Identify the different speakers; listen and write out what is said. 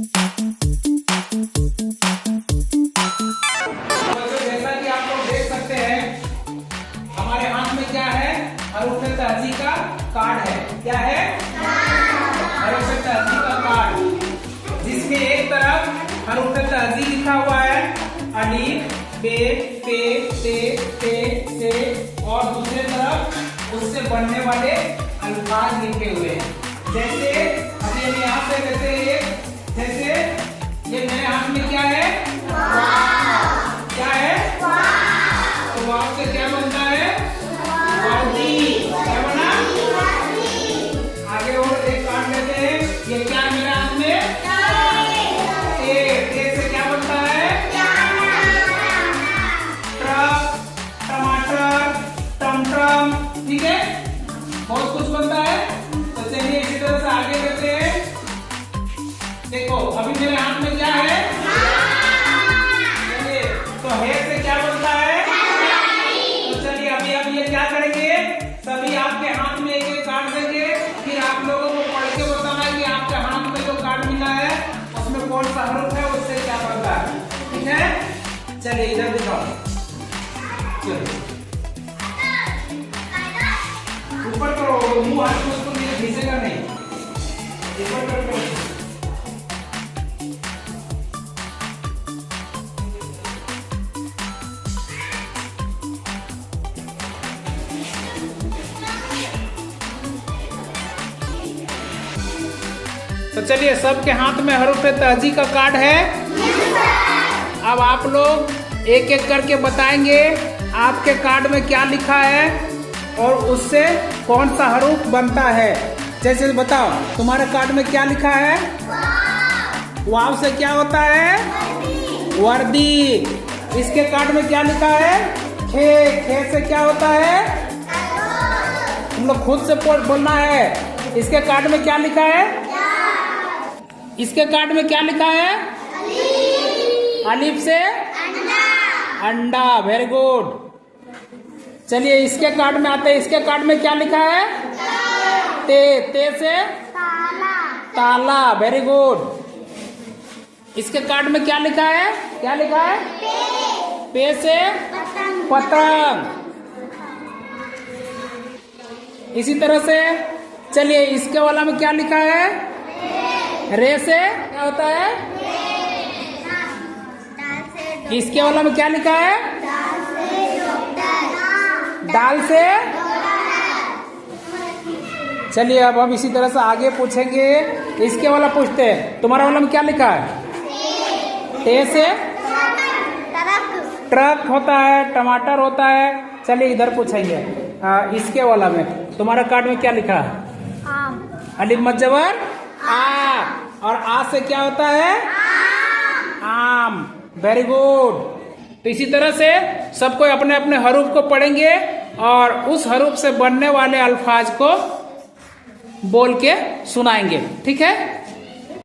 Speaker 1: जैसा कि आप लोग देख सकते हैं, हमारे हाथ में क्या है? हरूफ तहज़ी का कार्ड है। क्या है? हरूफ तहज़ी का कार्ड, जिसमें एक तरफ हरूफ तहज़ी लिखा हुआ है, अलीफ, बे, पे, ते, से, और दूसरे तरफ उससे बनने वाले अल्फाज लिखे हुए हैं। जैसे अभी हम यहाँ पे कहते हैं, जैसे ये मेरे हाथ में क्या है? क्या है? तो वाव से क्या बनता है? वर्दी। क्या बना? आगे और एक कार्ड लेते हैं। ये क्या है मेरे हाथ में? टे से क्या बनता है? ट्रक, टमाटर, टमटम। ठीक है, बहुत कुछ बनता है। तो चलिए इसी तरह से आगे लेते हैं। देखो अभी मेरे हाथ में क्या है? चलिए, तो है से क्या बनता है? तो चलिए अभी ये क्या करेंगे, सभी आपके हाथ में एक एक कार्ड देंगे, फिर आप लोगों को पढ़ के बताना है कि आपके हाथ में जो कार्ड मिला है उसमें कौन सा हरूफ है, उससे क्या बनता है। ठीक है, चलिए इधर दिखाओ। ऊपर करो, मुंह हाथ में उसको घिसेगा नहीं। ऊपर करो। तो चलिए, सबके हाथ में हरूफ तहज़ी का कार्ड है। अब आप लोग एक एक करके बताएंगे आपके कार्ड में क्या लिखा है और उससे कौन सा हरूफ बनता है। जैसे बताओ, तुम्हारे कार्ड में क्या लिखा है? वाव से क्या होता है? वर्दी। इसके कार्ड में क्या लिखा है? खे से क्या होता है? तुम लोग खुद से बोलना है। इसके कार्ड में क्या लिखा है? इसके कार्ड में क्या लिखा है? अलीफ से अंडा। Very good. चलिए इसके कार्ड में आते हैं। इसके कार्ड में क्या लिखा है? ते से ताला। Very good. इसके कार्ड में क्या लिखा है? क्या लिखा है? पे से पतंग। इसी तरह से चलिए इसके वाला में क्या लिखा है? रे से क्या होता है? इसके वाला में क्या लिखा है? दाल से। चलिए अब हम इसी तरह से आगे पूछेंगे। इसके वाला पूछते हैं, तुम्हारा वाला में क्या लिखा है? टे से ट्रक होता है, टमाटर होता है। चलिए इधर पूछेंगे। इसके वाला में तुम्हारा कार्ड में क्या लिखा है? आम। अलिफ मद जबर आ, और आ से क्या होता है? आम। Very good. तो इसी तरह से सब कोई अपने अपने हरूफ को पढ़ेंगे और उस हरूफ से बनने वाले अल्फाज को बोल के सुनाएंगे। ठीक है।